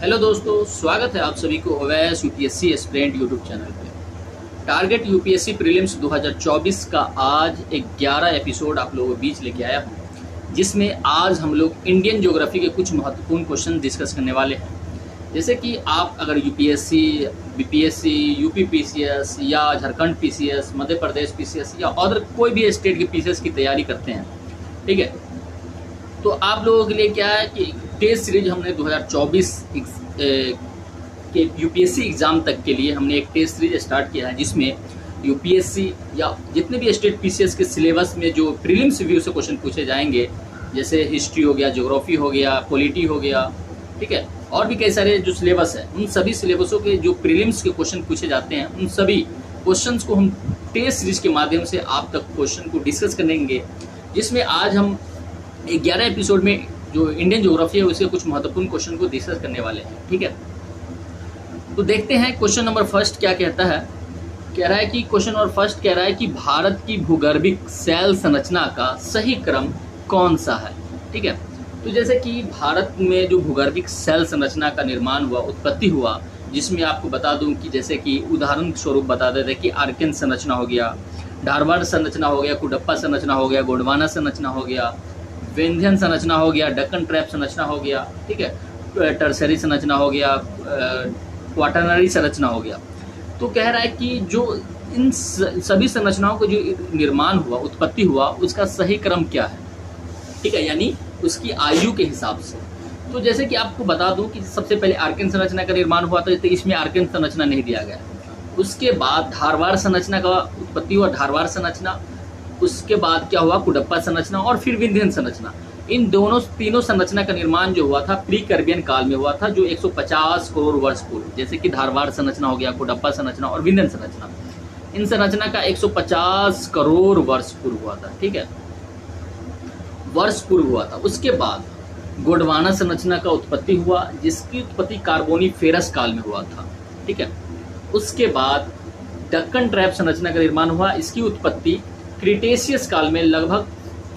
Hello दोस्तों, स्वागत है आप सभी को Owais UPSC aspirant YouTube channel पे। टारगेट यूपीएससी प्रीलिम्स 2024 का आज 11 एपिसोड आप लोगों के बीच लेके आया हूँ, जिसमें आज हम लोग इंडियन ज्योग्राफी के कुछ महत्वपूर्ण क्वेश्चन डिस्कस करने वाले हैं। जैसे कि आप अगर यूपीएससी, बीपीएससी, यूपी पीसीएस या झारखंड पीसीएस, मध्य प्रदेश पीसीएस या अदर कोई भी स्टेट के पीसीएस की तैयारी करते हैं, ठीक है, तो आप लोगों के लिए क्या है कि टेस्ट सीरीज हमने 2024 के यूपीएससी एग्ज़ाम तक के लिए हमने एक टेस्ट सीरीज स्टार्ट किया है, जिसमें यूपीएससी या जितने भी स्टेट पीसीएस के सिलेबस में जो प्रीलिम्स व्यू से क्वेश्चन पूछे जाएंगे, जैसे हिस्ट्री हो गया, ज्योग्राफी हो गया, पॉलिटी हो गया, ठीक है, और भी कई सारे जो सिलेबस है, उन सभी सिलेबसों के जो प्रीलिम्स के क्वेश्चन पूछे जाते हैं, उन सभी क्वेश्चंस को हम टेस्ट सीरीज के माध्यम से आप तक क्वेश्चन को डिस्कस करेंगे, जिसमें आज हम 11 एपिसोड में जो इंडियन ज्योग्राफी है उसके कुछ महत्वपूर्ण क्वेश्चन को डिस्कस करने वाले हैं। ठीक है, तो देखते हैं क्वेश्चन नंबर फर्स्ट क्या कहता है। कह रहा है कि क्वेश्चन नंबर फर्स्ट कह रहा है कि भारत की भूगर्भिक सेल संरचना का सही क्रम कौन सा है। ठीक है, तो जैसे कि भारत में जो भूगर्भिक सेल संरचना का निर्माण हुआ, उत्पत्ति हुआ, जिसमें आपको बता दूं कि जैसे कि उदाहरण स्वरूप बता देते कि आर्कियन संरचना हो गया, धारवाड़ संरचना हो गया, कुडप्पा संरचना हो गया, गोंडवाना संरचना हो गया, विंध्यन संरचना हो गया, डक्कन ट्रैप संरचना हो गया, ठीक है, टर्सरी संरचना हो गया, क्वाटरनरी संरचना हो गया। तो कह रहा है कि जो इन सभी संरचनाओं का जो निर्माण हुआ, उत्पत्ति हुआ, उसका सही क्रम क्या है। ठीक है, यानी उसकी आयु के हिसाब से। तो जैसे कि आपको बता दूं कि सबसे पहले आर्कियन संरचना का निर्माण हुआ था, तो इसमें आर्कियन संरचना नहीं दिया गया। उसके बाद धारवाड़ संरचना का उत्पत्ति हुआ, धारवाड़ संरचना। उसके बाद क्या हुआ, कुडप्पा संरचना, और फिर विंध्यन संरचना। इन तीनों संरचना का निर्माण जो हुआ था प्री कार्बियन काल में हुआ था, जो 150 करोड़ वर्ष पूर्व। जैसे कि धारवाड़ संरचना हो गया, कुडप्पा संरचना और विंध्यन संरचना, इन संरचना का 150 करोड़ वर्ष पूर्व हुआ था। ठीक है, वर्ष पूर्व हुआ था। उसके बाद गोंडवाना संरचना का उत्पत्ति हुआ, जिसकी उत्पत्ति कार्बोनिफेरस काल में हुआ था। ठीक है, उसके बाद डक्कन ट्रैप संरचना का निर्माण हुआ, इसकी उत्पत्ति क्रिटेशियस काल में लगभग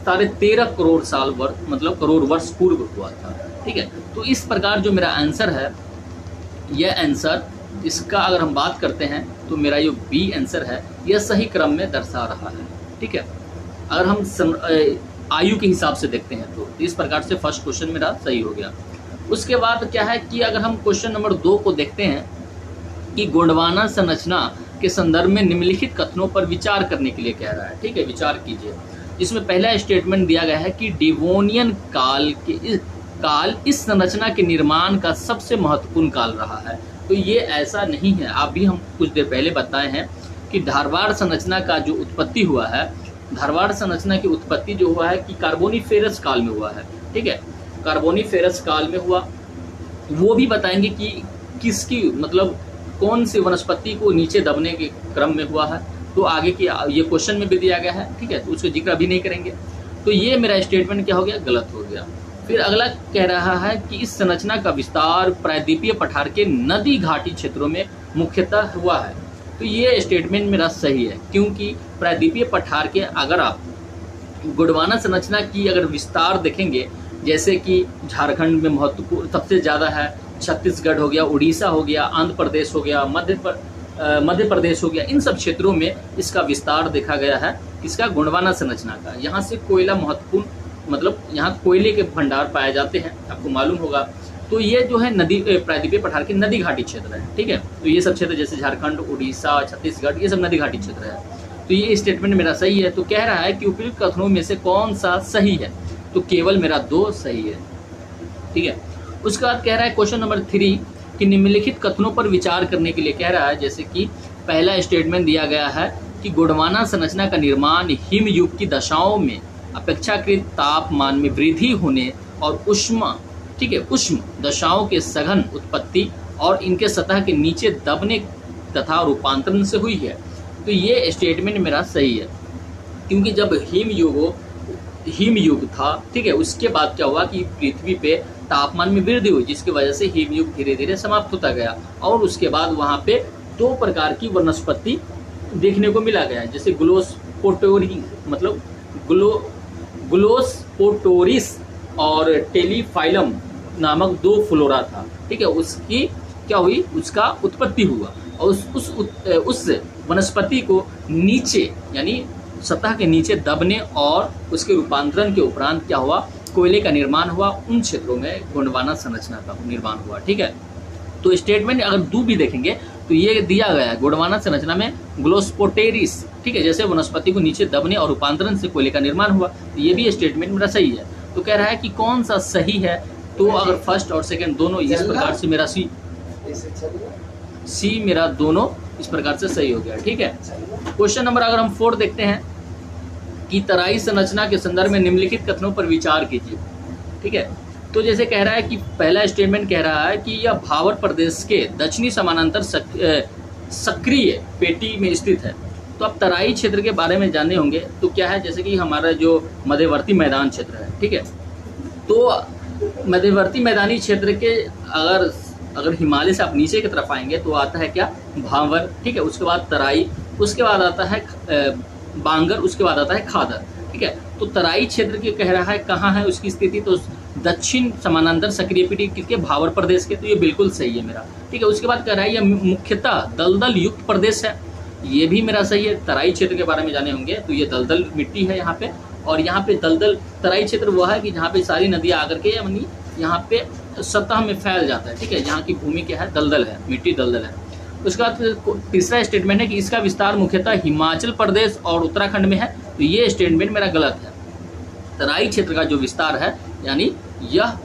13.5 करोड़ साल मतलब करोड़ वर्ष पूर्व हुआ था। ठीक है, तो इस प्रकार जो मेरा आंसर है, यह आंसर, इसका अगर हम बात करते हैं तो मेरा जो बी आंसर है, यह सही क्रम में दर्शा रहा है। ठीक है, अगर हम आयु के हिसाब से देखते हैं तो इस प्रकार से फर्स्ट क्वेश्चन मेरा सही हो गया। उसके बाद क्या है कि अगर हम क्वेश्चन नंबर 2 को देखते हैं कि गोंडवाना संरचना के संदर्भ में निम्नलिखित कथनों पर विचार करने के लिए कह रहा है। ठीक है, विचार कीजिए। इसमें पहला स्टेटमेंट दिया गया है कि डिवोनियन काल इस संरचना के निर्माण का सबसे महत्वपूर्ण काल रहा है। तो ये ऐसा नहीं है। आप भी हम कुछ देर पहले बताए हैं कि धारवाड़ संरचना का जो उत्पत्ति हुआ है, धारवाड़ संरचना की उत्पत्ति जो हुआ है कि कार्बोनिफेरस काल में हुआ है। ठीक है, कार्बोनिफेरस काल में हुआ। वो भी बताएंगे कि किसकी मतलब कौन सी वनस्पति को नीचे दबने के क्रम में हुआ है, तो आगे की ये क्वेश्चन में भी दिया गया है। ठीक है, तो उसका जिक्र अभी नहीं करेंगे। तो ये मेरा स्टेटमेंट क्या हो गया, गलत हो गया। फिर अगला कह रहा है कि इस संरचना का विस्तार प्रायद्वीपीय पठार के नदी घाटी क्षेत्रों में मुख्यतः हुआ है। तो ये स्टेटमेंट मेरा सही है, क्योंकि प्रायद्वीपीय पठार के अगर आप गोंडवाना संरचना की अगर विस्तार देखेंगे, जैसे कि झारखंड में महत्वपूर्ण सबसे ज़्यादा है, छत्तीसगढ़ हो गया, उड़ीसा हो गया, आंध्र प्रदेश हो गया, मध्य प्रदेश हो गया, इन सब क्षेत्रों में इसका विस्तार देखा गया है। इसका गोंडवाना संरचना का, यहाँ से कोयला महत्वपूर्ण, मतलब यहाँ कोयले के भंडार पाए जाते हैं, आपको मालूम होगा। तो ये जो है नदी प्रायद्वीपीय पठार के नदी घाटी क्षेत्र है। ठीक है, तो ये सब क्षेत्र जैसे झारखंड, उड़ीसा, छत्तीसगढ़, ये सब नदी घाटी क्षेत्र है। तो ये स्टेटमेंट मेरा सही है। तो कह रहा है कि उपयुक्त कथनों में से कौन सा सही है, तो केवल मेरा 2 सही है। ठीक है, उसके बाद कह रहा है क्वेश्चन नंबर 3 कि निम्नलिखित कथनों पर विचार करने के लिए कह रहा है। जैसे कि पहला स्टेटमेंट दिया गया है कि गोंडवाना संरचना का निर्माण हिम युग की दशाओं में अपेक्षाकृत तापमान में वृद्धि होने और उष्ण दशाओं के सघन उत्पत्ति और इनके सतह के नीचे दबने तथा रूपांतरण से हुई है। तो ये स्टेटमेंट मेरा सही है, क्योंकि जब हिम युग था, ठीक है, उसके बाद क्या हुआ कि पृथ्वी पे तापमान में वृद्धि हुई, जिसकी वजह से हिम युग धीरे धीरे समाप्त होता गया, और उसके बाद वहाँ पे 2 प्रकार की वनस्पति देखने को मिला गया, जैसे ग्लोसपोटोरिस और टेलीफाइलम नामक दो फ्लोरा था, ठीक है, उसकी क्या हुई, उसका उत्पत्ति हुआ और उस वनस्पति को नीचे यानी सतह के नीचे दबने और उसके रूपांतरण के उपरांत क्या हुआ, कोयले का निर्माण हुआ, उन क्षेत्रों में गोंडवाना संरचना का निर्माण हुआ। ठीक है, तो स्टेटमेंट अगर दो भी देखेंगे तो ये दिया गया है गोंडवाना संरचना में ग्लोस्पोटेरिस, ठीक है, जैसे वनस्पति को नीचे दबने और रूपांतरण से कोयले का निर्माण हुआ, तो ये भी स्टेटमेंट मेरा सही है। तो कह रहा है कि कौन सा सही है, तो अगर फर्स्ट और सेकंड दोनों इस प्रकार से मेरा सी मेरा दोनों इस प्रकार से सही हो गया। ठीक है, क्वेश्चन नंबर अगर हम 4 देखते हैं कि तराई संरचना के संदर्भ में निम्नलिखित कथनों पर विचार कीजिए। ठीक है, तो जैसे कह रहा है कि पहला स्टेटमेंट कह रहा है कि यह भावर प्रदेश के दक्षिणी समानांतर सक्रिय पेटी में स्थित है। तो अब तराई क्षेत्र के बारे में जानने होंगे, तो क्या है, जैसे कि हमारा जो मध्यवर्ती मैदान क्षेत्र है, ठीक है, तो मध्यवर्ती मैदानी क्षेत्र के अगर हिमालय से आप नीचे की तरफ आएंगे तो आता है क्या, भावर, ठीक है, उसके बाद तराई, उसके बाद आता है बांगर, उसके बाद आता है खादर। ठीक है, तो तराई क्षेत्र के कह रहा है कहाँ है उसकी स्थिति, तो दक्षिण समानांतर सक्रिय पेटी किसके, भावर प्रदेश के, तो ये बिल्कुल सही है मेरा। ठीक है, उसके बाद कह रहा है यह मुख्यतः दलदल युक्त प्रदेश है, ये भी मेरा सही है। तराई क्षेत्र के बारे में जाने होंगे तो ये दलदल मिट्टी है यहाँ पे, और यहाँ पे दलदल तराई क्षेत्र वो है कि जहाँ पे सारी नदियाँ आकर के यानी यहाँ पे सतह में फैल जाता है। ठीक है, यहाँ की भूमि क्या है, दलदल है, मिट्टी दलदल है। उसके बाद तीसरा स्टेटमेंट है कि इसका विस्तार मुख्यतः हिमाचल प्रदेश और उत्तराखंड में है, तो ये स्टेटमेंट मेरा गलत है। तराई क्षेत्र का जो विस्तार है यानी यह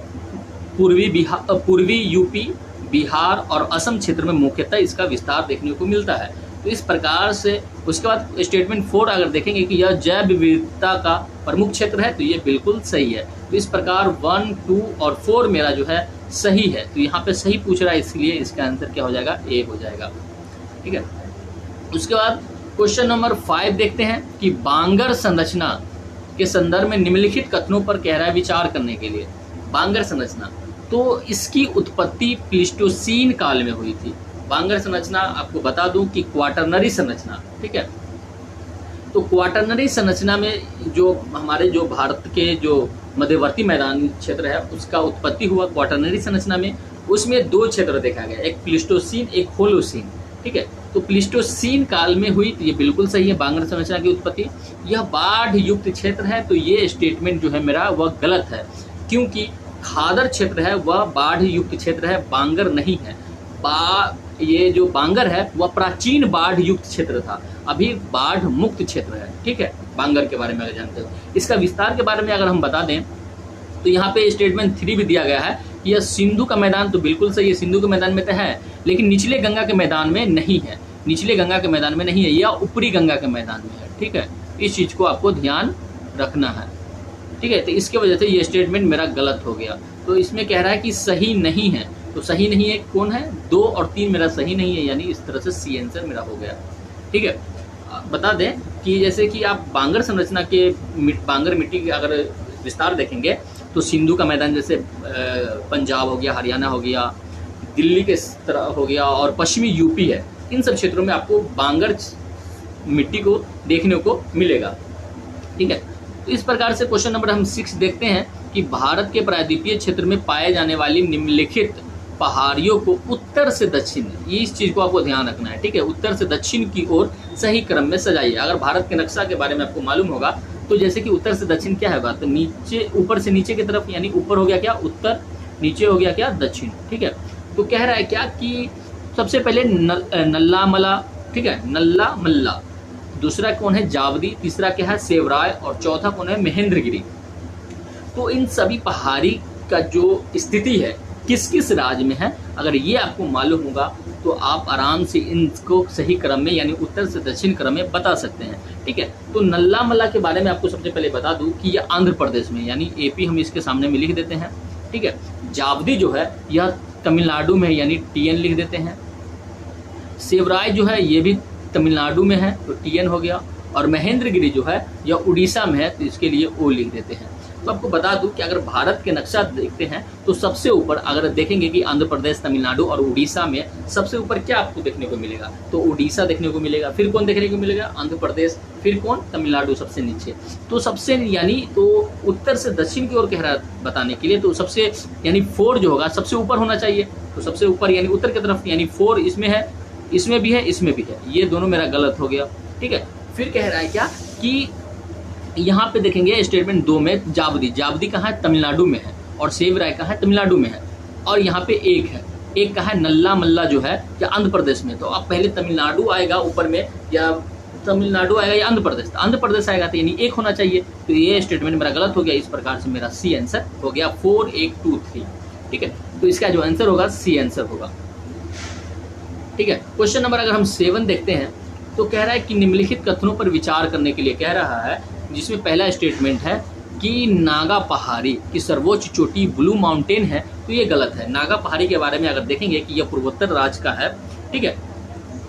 पूर्वी यूपी, बिहार और असम क्षेत्र में मुख्यतः इसका विस्तार देखने को मिलता है। तो इस प्रकार से उसके बाद स्टेटमेंट 4 अगर देखेंगे कि यह जैव विविधता का प्रमुख क्षेत्र है, तो ये बिल्कुल सही है। तो इस प्रकार 1, 2 और 4 मेरा जो है सही है। तो यहाँ पे सही पूछ रहा है, इसलिए इसका आंसर क्या हो जाएगा, ए हो जाएगा। ठीक है, उसके बाद क्वेश्चन नंबर 5 देखते हैं कि बांगर संरचना के संदर्भ में निम्नलिखित कथनों पर कह रहा है विचार करने के लिए। बांगर संरचना, तो इसकी उत्पत्ति प्लीस्टोसीन काल में हुई थी। बांगर संरचना आपको बता दूं कि क्वाटरनरी संरचना, ठीक है, तो क्वाटरनरी संरचना में जो हमारे जो भारत के जो मध्यवर्ती मैदानी क्षेत्र है उसका उत्पत्ति हुआ क्वाटरनरी संरचना में। उसमें 2 क्षेत्र देखा गया, एक प्लीस्टोसीन, एक होलोसीन। ठीक है, तो प्लीस्टोसीन काल में हुई, तो ये बिल्कुल सही है बांगर संरचना की उत्पत्ति। यह बाढ़ युक्त क्षेत्र है, तो ये स्टेटमेंट जो है मेरा वह गलत है, क्योंकि खादर क्षेत्र है वह बाढ़ युक्त क्षेत्र है, बांगर नहीं है। ये जो बांगर है वह प्राचीन बाढ़ युक्त क्षेत्र था, अभी बाढ़ मुक्त क्षेत्र है। ठीक है, बांगर के बारे में अगर जानते हो। इसका विस्तार के बारे में अगर हम बता दें तो यहाँ पे स्टेटमेंट 3 भी दिया गया है कि यह सिंधु का मैदान, तो बिल्कुल सही है, सिंधु के मैदान में तो है, लेकिन निचले गंगा के मैदान में नहीं है, निचले गंगा के मैदान में नहीं है, या ऊपरी गंगा के मैदान में है। ठीक है, इस चीज को आपको ध्यान रखना है। ठीक है, तो इसके वजह से ये स्टेटमेंट मेरा गलत हो गया। तो इसमें कह रहा है कि सही नहीं है, तो सही नहीं है कौन है, 2 और 3 मेरा सही नहीं है, यानी इस तरह से सी आंसर मेरा हो गया। ठीक है, बता दें कि जैसे कि आप बांगर संरचना के बांगर मिट्टी के अगर विस्तार देखेंगे तो सिंधु का मैदान जैसे पंजाब हो गया, हरियाणा हो गया, दिल्ली के तरह हो गया और पश्चिमी यूपी है, इन सब क्षेत्रों में आपको बांगर मिट्टी को देखने को मिलेगा। ठीक है, तो इस प्रकार से क्वेश्चन नंबर हम 6 देखते हैं कि भारत के प्रायद्वीपीय क्षेत्र में पाए जाने वाली निम्नलिखित पहाड़ियों को उत्तर से दक्षिण, ये इस चीज को आपको ध्यान रखना है। ठीक है, उत्तर से दक्षिण की ओर सही क्रम में सजाइए। अगर भारत के नक्शा के बारे में आपको मालूम होगा तो जैसे कि उत्तर से दक्षिण क्या है, तो नीचे ऊपर से नीचे की तरफ, यानी ऊपर हो गया क्या उत्तर, नीचे हो गया क्या दक्षिण। ठीक है, तो कह रहा है क्या कि सबसे पहले नल्ला मला, ठीक है, नल्ला मल्ला, दूसरा कौन है जावदी, तीसरा क्या है सेवराय और चौथा कौन है महेंद्रगिरी। तो इन सभी पहाड़ी का जो स्थिति है किस किस राज्य में है, अगर ये आपको मालूम होगा तो आप आराम से इनको सही क्रम में यानी उत्तर से दक्षिण क्रम में बता सकते हैं। ठीक है, तो नल्ला मल्ला के बारे में आपको सबसे पहले बता दूं कि यह आंध्र प्रदेश में यानी एपी हम इसके सामने में लिख देते हैं। ठीक है, जावदी जो है यह तमिलनाडु में यानी टीएन लिख देते हैं। सेवराय जो है ये भी तमिलनाडु में है तो टीएन हो गया, और महेंद्रगिरी जो है यह उड़ीसा में है तो इसके लिए ओ लिख देते हैं। तो आपको बता दूं कि अगर भारत के नक्शा देखते हैं तो सबसे ऊपर अगर देखेंगे कि आंध्र प्रदेश, तमिलनाडु और उड़ीसा में सबसे ऊपर क्या आपको देखने को मिलेगा, तो उड़ीसा देखने को मिलेगा। फिर कौन देखने को मिलेगा, आंध्र प्रदेश, फिर कौन, तमिलनाडु सबसे नीचे। तो सबसे यानी तो उत्तर से दक्षिण की ओर कह रहा है बताने के लिए, तो सबसे यानी 4 जो होगा सबसे ऊपर होना चाहिए। तो सबसे ऊपर यानी उत्तर की तरफ, यानी 4 इसमें है, इसमें भी है, इसमें भी है। ये दोनों मेरा गलत हो गया, ठीक है। फिर कह रहा है क्या कि यहाँ पे देखेंगे स्टेटमेंट 2 में जावदी, जावदी कहाँ है, तमिलनाडु में है, और सेवराय कहाँ है, तमिलनाडु में है। और यहाँ पे एक है, एक कहाँ है, नल्ला मल्ला जो है या आंध्र प्रदेश में। तो अब पहले तमिलनाडु आएगा ऊपर में, या तमिलनाडु आएगा या आंध्र प्रदेश, आंध्र प्रदेश आएगा तो यानी 1 होना चाहिए। तो ये स्टेटमेंट मेरा गलत हो गया। इस प्रकार से मेरा सी आंसर हो गया 4, 1, 2, 3, ठीक है। तो इसका जो आंसर होगा सी आंसर होगा, ठीक है। क्वेश्चन नंबर अगर हम 7 देखते हैं तो कह रहा है कि निम्नलिखित कथनों पर विचार करने के लिए कह रहा है, जिसमें पहला स्टेटमेंट है कि नागा पहाड़ी की सर्वोच्च चोटी ब्लू माउंटेन है। तो ये गलत है। नागा पहाड़ी के बारे में अगर देखेंगे कि यह पूर्वोत्तर राज्य का है, ठीक है।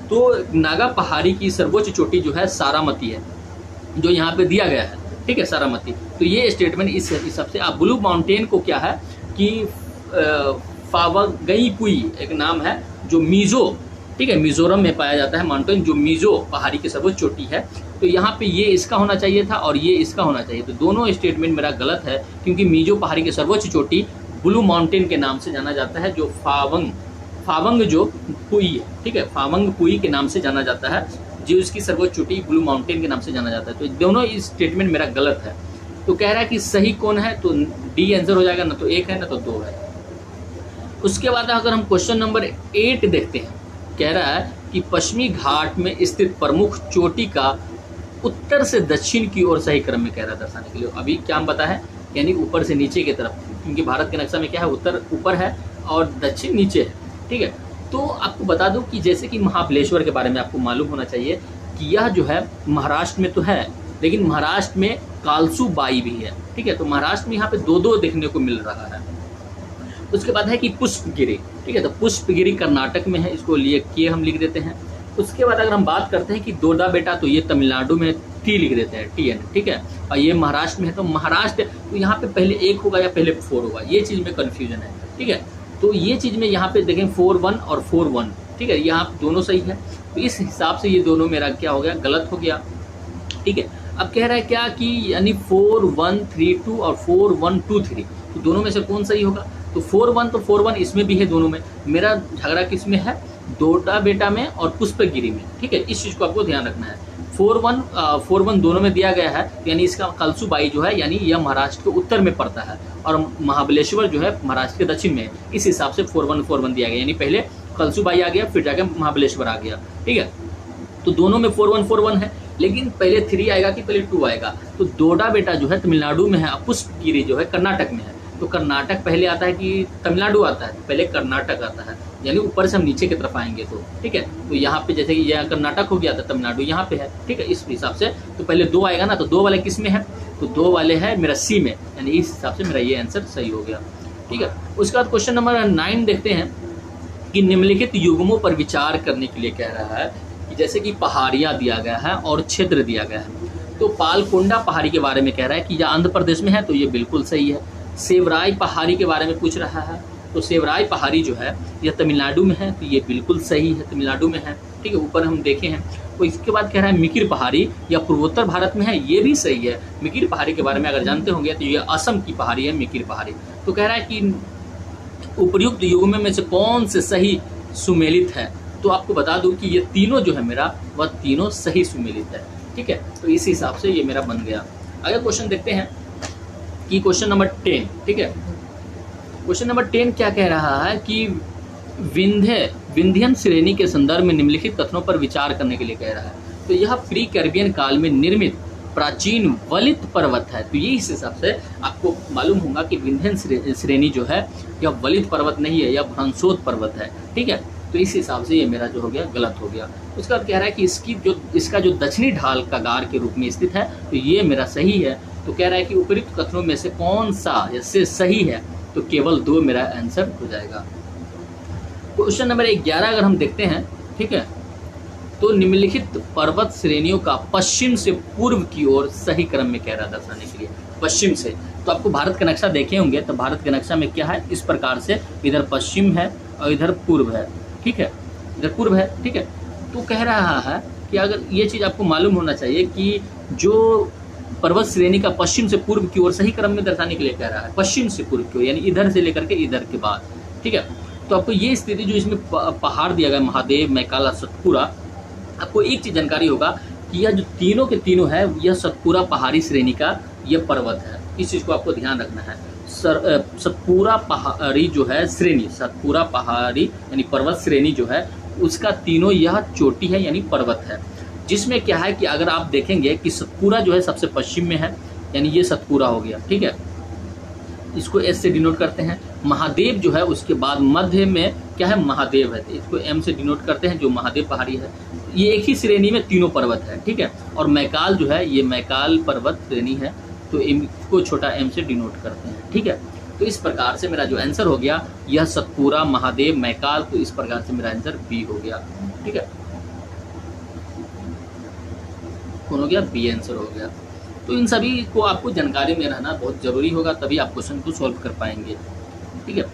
तो नागा पहाड़ी की सर्वोच्च चोटी जो है सारामती है, जो यहाँ पे दिया गया है, ठीक है, सारामती। तो ये स्टेटमेंट इस हिसाब से आप ब्लू माउंटेन को क्या है कि फावगईपुई एक नाम है जो मिजो, ठीक है, मिजोरम में पाया जाता है माउंटेन, जो मिजो पहाड़ी की सर्वोच्च चोटी है। तो यहाँ पे ये इसका होना चाहिए था और ये इसका होना चाहिए। तो दोनों स्टेटमेंट मेरा गलत है, क्योंकि मिजो पहाड़ी की सर्वोच्च चोटी ब्लू माउंटेन के नाम से जाना जाता है, जो फावंग जो पुई है, ठीक है, फावंग पुई के नाम से जाना जाता है, जो इसकी सर्वोच्च चोटी ब्लू माउंटेन के नाम से जाना जाता है। तो दोनों स्टेटमेंट मेरा गलत है। तो कह रहा है कि सही कौन है, तो डी आंसर हो जाएगा, ना तो 1 है ना तो 2 है। उसके बाद अगर हम क्वेश्चन नंबर 8 देखते हैं, कह रहा है कि पश्चिमी घाट में स्थित प्रमुख चोटी का उत्तर से दक्षिण की ओर सही क्रम में कह रहा है दर्शाने के लिए। अभी क्या हम पता है, यानी ऊपर से नीचे की तरफ, क्योंकि भारत के नक्शा में क्या है, उत्तर ऊपर है और दक्षिण नीचे है, ठीक है। तो आपको बता दूं कि जैसे कि महाबलेश्वर के बारे में आपको मालूम होना चाहिए कि यह जो है महाराष्ट्र में तो है, लेकिन महाराष्ट्र में कालसू बाई भी है, ठीक है। तो महाराष्ट्र में यहाँ पे 2-2 देखने को मिल रहा है। उसके बाद है कि पुष्पगिरी, ठीक है, तो पुष्पगिरी कर्नाटक में है, इसको लिए हम लिख देते हैं। उसके बाद अगर हम बात करते हैं कि डोडा बेटा, तो ये तमिलनाडु में टी लिख देते हैं, TN, ठीक है। और ये महाराष्ट्र में है, तो महाराष्ट्र, तो यहाँ पे पहले 1 होगा या पहले 4 होगा, ये चीज़ में कन्फ्यूजन है, ठीक है। तो ये चीज़ में यहाँ पे देखें 4-1 और 4-1, ठीक है, यहाँ दोनों सही है। तो इस हिसाब से ये दोनों मेरा क्या हो गया, गलत हो गया, ठीक है। अब कह रहा है क्या कि यानी 4-1-3-2 और 4-1-2-3, तो दोनों में से कौन सही होगा। तो 4-1 तो 4-1 इसमें भी है, दोनों में। मेरा झगड़ा किस में है, डोडा बेटा में और पुष्पगिरी में, ठीक है। इस चीज़ को आपको ध्यान रखना है। 4-1 दोनों में दिया गया है, यानी इसका कलसुबाई जो है, यानी यह महाराष्ट्र के उत्तर में पड़ता है और महाबलेश्वर जो है महाराष्ट्र के दक्षिण में। इस हिसाब से 4-1 दिया गया, यानी पहले कलसुबाई आ गया, फिर जाके महाबलेश्वर आ गया, ठीक है। तो दोनों में 4-1 है, लेकिन पहले 3 आएगा कि पहले 2 आएगा। तो डोडा बेटा जो है तमिलनाडु में है, पुष्पगिरी जो है कर्नाटक में है। तो कर्नाटक पहले आता है कि तमिलनाडु आता है, पहले कर्नाटक आता है, यानी ऊपर से हम नीचे की तरफ आएंगे तो, ठीक है। तो यहाँ पे जैसे कि यह कर्नाटक हो गया था, तमिलनाडु यहाँ पे है, ठीक है। इस हिसाब से तो पहले 2 आएगा ना, तो 2 वाले किस में है, तो 2 वाले है मेरा सी में, यानी इस हिसाब से मेरा ये आंसर सही हो गया, ठीक है। उसके बाद क्वेश्चन नंबर 9 देखते हैं कि निम्नलिखित युग्मों पर विचार करने के लिए कह रहा है कि जैसे कि पहाड़ियाँ दिया गया है और क्षेत्र दिया गया है। तो पालकोंडा पहाड़ी के बारे में कह रहा है कि यह आंध्र प्रदेश में है, तो ये बिल्कुल सही है। सेवराई पहाड़ी के बारे में पूछ रहा है, तो सेवराई पहाड़ी जो है यह तमिलनाडु में है, तो ये बिल्कुल सही है, तमिलनाडु में है, ठीक है, ऊपर हम देखे हैं। तो इसके बाद कह रहा है मिकिर पहाड़ी या पूर्वोत्तर भारत में है, ये भी सही है। मिकिर पहाड़ी के बारे में अगर जानते होंगे तो ये असम की पहाड़ी है मिकिर पहाड़ी। तो कह रहा है कि उपर्युक्त युग्मों में से कौन से सही सुमेलित है। तो आपको बता दूं कि ये तीनों जो है मेरा, वह तीनों सही सुमेलित है, ठीक है। तो इस हिसाब से ये मेरा बन गया। अगर क्वेश्चन देखते हैं कि क्वेश्चन नंबर 10, ठीक है। क्वेश्चन नंबर 10 क्या कह रहा है कि विंध्यन श्रेणी के संदर्भ में निम्नलिखित कथनों पर विचार करने के लिए कह रहा है। तो यह प्री कैरिबियन काल में निर्मित प्राचीन वलित पर्वत है। तो ये इस हिसाब से आपको मालूम होगा कि विंध्यन श्रेणी जो है यह वलित पर्वत नहीं है, यह भ्रंशोत पर्वत है, ठीक है। तो इस हिसाब से ये मेरा जो हो गया गलत हो गया। उसके बाद कह रहा है कि इसका जो दक्षिणी ढाल कगार के रूप में स्थित है, तो ये मेरा सही है। तो कह रहा है कि उपयुक्त कथनों में से कौन सा इससे सही है, तो केवल 2 मेरा आंसर हो जाएगा। क्वेश्चन नंबर 11 अगर हम देखते हैं, ठीक है, तो निम्नलिखित पर्वत श्रेणियों का पश्चिम से पूर्व की ओर सही क्रम में कह रहा दर्शाने के लिए। पश्चिम से तो आपको भारत का नक्शा देखे होंगे, तो भारत के नक्शा में क्या है, इस प्रकार से इधर पश्चिम है और इधर पूर्व है, ठीक है, इधर पूर्व है, ठीक है। तो कह रहा है कि अगर ये चीज़ आपको मालूम होना चाहिए कि जो पर्वत श्रेणी का पश्चिम से पूर्व की ओर सही क्रम में दर्शाने के लिए कह रहा है, पश्चिम से पूर्व की ओर, यानी इधर से लेकर के इधर के बाद, ठीक है। तो आपको ये स्थिति जो इसमें पहाड़ दिया गया, महादेव, मैकाला, सतपुरा, आपको एक चीज जानकारी होगा कि यह जो तीनों के तीनों है, यह सतपुरा पहाड़ी श्रेणी का यह पर्वत है। इस चीज को आपको ध्यान रखना है। सतपुरा पहाड़ी जो है श्रेणी, सतपुरा पहाड़ी यानी पर्वत श्रेणी जो है, उसका तीनों यह चोटी है यानी पर्वत है। जिसमें क्या है कि अगर आप देखेंगे कि सतपुरा जो है सबसे पश्चिम में है, यानी ये सतपुरा हो गया, ठीक है, इसको एस से डिनोट करते हैं। महादेव जो है उसके बाद मध्य में क्या है, महादेव है, तो इसको एम से डिनोट करते हैं, जो महादेव पहाड़ी है। ये एक ही श्रेणी में तीनों पर्वत है, ठीक है। और मैकाल जो है, ये मैकाल पर्वत श्रेणी है, तो इसको छोटा एम से डिनोट करते हैं, ठीक है। तो इस प्रकार से मेरा जो आंसर हो गया यह सतपुरा, महादेव, मैकाल, तो इस प्रकार से मेरा आंसर बी हो गया, ठीक है। कौन हो गया, बी आंसर हो गया। तो इन सभी को आपको जानकारी में रहना बहुत जरूरी होगा, तभी आप क्वेश्चन को सॉल्व कर पाएंगे, ठीक है।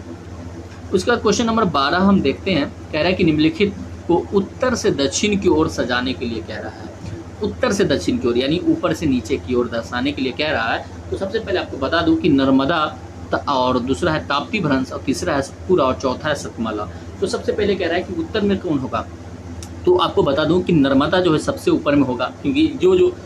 उसके बाद क्वेश्चन नंबर 12 हम देखते हैं। कह रहा है कि निम्नलिखित को उत्तर से दक्षिण की ओर सजाने के लिए कह रहा है। उत्तर से दक्षिण की ओर यानी ऊपर से नीचे की ओर दर्शाने के लिए कह रहा है। तो सबसे पहले आपको बता दूं कि नर्मदा और दूसरा है ताप्ती भ्रंश और तीसरा है सतपुरा और चौथा है सतमाला। तो सबसे पहले कह रहा है कि उत्तर में कौन होगा, तो आपको बता दूं कि नर्मदा जो है सबसे ऊपर में होगा, क्योंकि जो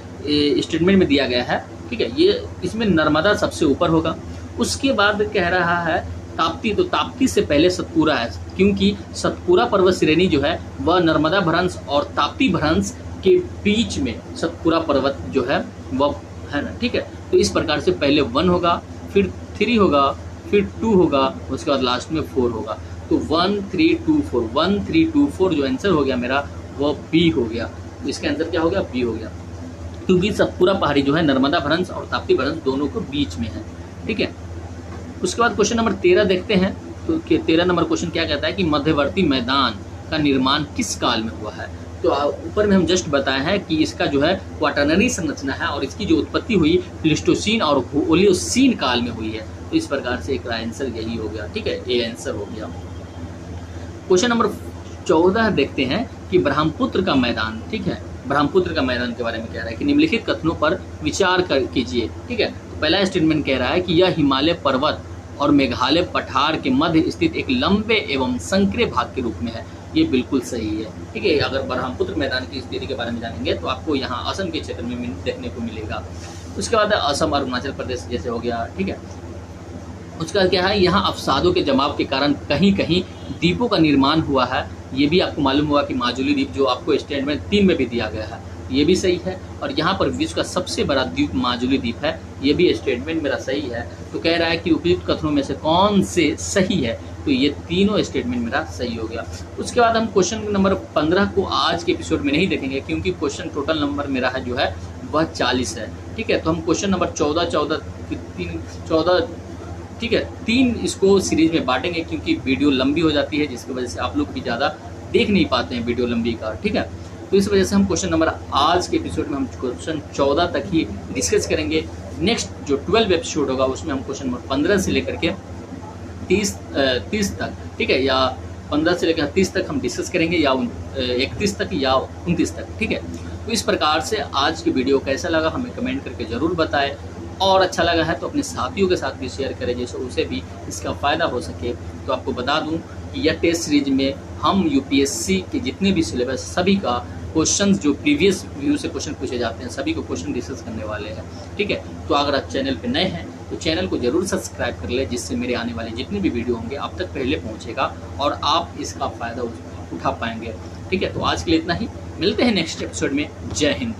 स्टेटमेंट में दिया गया है, ठीक है, ये इसमें नर्मदा सबसे ऊपर होगा। उसके बाद कह रहा है ताप्ती, तो ताप्ती से पहले सतपुरा है, क्योंकि सतपुरा पर्वत श्रेणी जो है वह नर्मदा भ्रंश और ताप्ती भ्रंश के बीच में सतपुरा पर्वत जो है वह है ना, ठीक है। तो इस प्रकार से पहले 1 होगा, फिर 3 होगा, फिर 2 होगा, उसके बाद लास्ट में 4 होगा। तो 1 3 2 4, 1 3 2 4 जो आंसर हो गया मेरा वो बी हो गया। तो इसका आंसर क्या हो गया, बी हो गया, क्योंकि सतपुरा पहाड़ी जो है नर्मदा भ्रंश और ताप्ती भ्रंश दोनों को बीच में है, ठीक है। उसके बाद क्वेश्चन नंबर 13 देखते हैं। तो 13 नंबर क्वेश्चन क्या कहता है कि मध्यवर्ती मैदान का निर्माण किस काल में हुआ है। तो ऊपर में हम जस्ट बताए हैं कि इसका जो है क्वाटरनरी संरचना है और इसकी जो उत्पत्ति हुई प्लीस्टोसीन और ओलियोसीन काल में हुई है। तो इस प्रकार से एक आंसर यही हो गया, ठीक है, ये आंसर हो गया। क्वेश्चन नंबर 14 देखते हैं कि ब्रह्मपुत्र का मैदान, ठीक है, ब्रह्मपुत्र का मैदान के बारे में कह रहा है कि निम्नलिखित कथनों पर विचार कीजिए, ठीक है। तो पहला स्टेटमेंट कह रहा है कि यह हिमालय पर्वत और मेघालय पठार के मध्य स्थित एक लंबे एवं संकरे भाग के रूप में है। ये बिल्कुल सही है, ठीक है। अगर ब्रह्मपुत्र मैदान की स्थिति के बारे में जानेंगे तो आपको यहाँ असम के क्षेत्र में देखने को मिलेगा। उसके बाद असम और अरुणाचल प्रदेश जैसे हो गया, ठीक है। उसका क्या है, यहाँ अवसादों के जमाव के कारण कहीं कहीं द्वीपों का निर्माण हुआ है। ये भी आपको मालूम हुआ कि माजुली द्वीप जो आपको स्टेटमेंट 3 में भी दिया गया है, ये भी सही है। और यहाँ पर विश्व का सबसे बड़ा द्वीप माजुली द्वीप है, ये भी स्टेटमेंट मेरा सही है। तो कह रहा है कि उपयुक्त कथनों में से कौन से सही है, तो ये तीनों स्टेटमेंट मेरा सही हो गया। उसके बाद हम क्वेश्चन नंबर 15 को आज के एपिसोड में नहीं देखेंगे, क्योंकि क्वेश्चन टोटल नंबर मेरा है जो है वह 40 है, ठीक है। तो हम क्वेश्चन नंबर 14, ठीक है, 3 इसको सीरीज में बांटेंगे, क्योंकि वीडियो लंबी हो जाती है, जिसकी वजह से आप लोग भी ज़्यादा देख नहीं पाते हैं वीडियो लंबी का, ठीक है। तो इस वजह से हम क्वेश्चन नंबर आज के एपिसोड में हम क्वेश्चन 14 तक ही डिस्कस करेंगे। नेक्स्ट जो 12 एपिसोड होगा उसमें हम क्वेश्चन नंबर 15 से लेकर के 30 तक, ठीक है, या 15 से लेकर 30 तक हम डिस्कस करेंगे, या 31 तक या 29 तक, ठीक है। तो इस प्रकार से आज की वीडियो कैसा लगा हमें कमेंट करके ज़रूर बताएं, और अच्छा लगा है तो अपने साथियों के साथ भी शेयर करें, जैसे उसे भी इसका फ़ायदा हो सके। तो आपको बता दूं कि यह टेस्ट सीरीज में हम यूपीएससी के जितने भी सिलेबस सभी का क्वेश्चंस जो प्रीवियस व्यू से क्वेश्चन पूछे जाते हैं सभी को क्वेश्चन डिस्कस करने वाले हैं, ठीक है। तो अगर आप चैनल पे नए हैं तो चैनल को जरूर सब्सक्राइब कर ले, जिससे मेरे आने वाले जितने भी वीडियो होंगे आप तक पहले पहुँचेगा और आप इसका फ़ायदा उठा पाएंगे, ठीक है। तो आज के लिए इतना ही, मिलते हैं नेक्स्ट एपिसोड में। जय हिंद।